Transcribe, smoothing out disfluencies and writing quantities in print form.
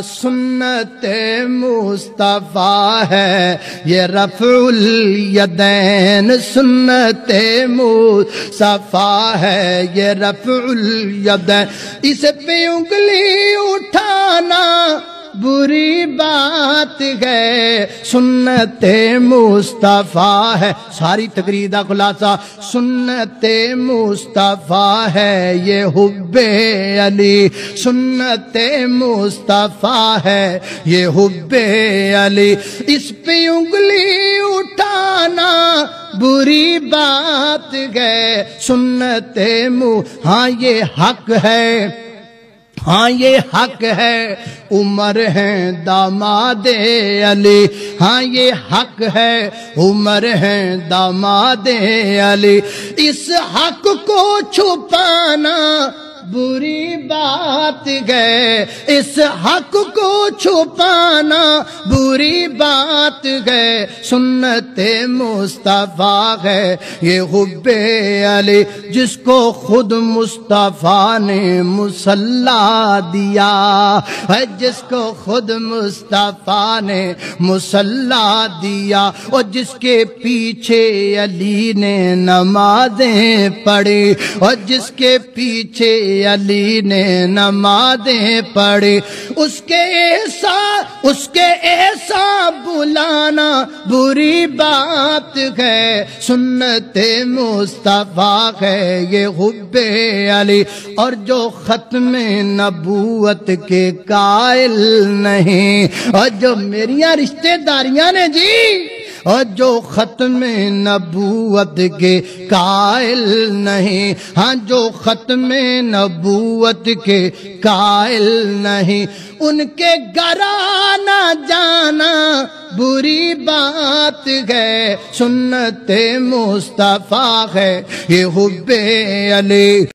سنت مصطفیٰ ہے یہ رفع الیدین، سنت مصطفیٰ ہے یہ رفع الیدین، اس پہ انگلی اٹھانا بری بات ہے، سنت مصطفیٰ ہے۔ ساری تقریر دا خلاصہ سنت مصطفیٰ ہے یہ حب علی، سنت مصطفیٰ ہے یہ حب علی، اس پہ انگلی اٹھانا بری بات ہے، سنت ہاں یہ حق ہے، ہاں یہ حق ہے، عمر ہیں داماد علی، ہاں یہ حق ہے، عمر ہیں داماد علی، اس حق کو چھپانا بری بات ہے، اس حق کو چھپانا بری بات ہے، سنت مصطفیٰ ہے یہ حب علی، جس کو خود مصطفیٰ نے مصلی دیا ہے، جس کو خود مصطفیٰ نے مصلی دیا، اور جس کے پیچھے علی نے نمازیں پڑھی، اور جس کے پیچھے علی نے نمازیں پڑھی، اس کے ایسا بلانا بری بات ہے، سنت مصطفیٰ ہے یہ حب علی، اور جو ختم نبوت کے قائل نہیں، اور جو میریاں رشتہ داریاں نے جی، اور جو ختم نبوت کے قائل نہیں، ہاں جو ختم نبوت کے قائل نہیں، ان کے گھر آنا جانا بری بات ہے، سنت مصطفیٰ ہے یہ حب علی۔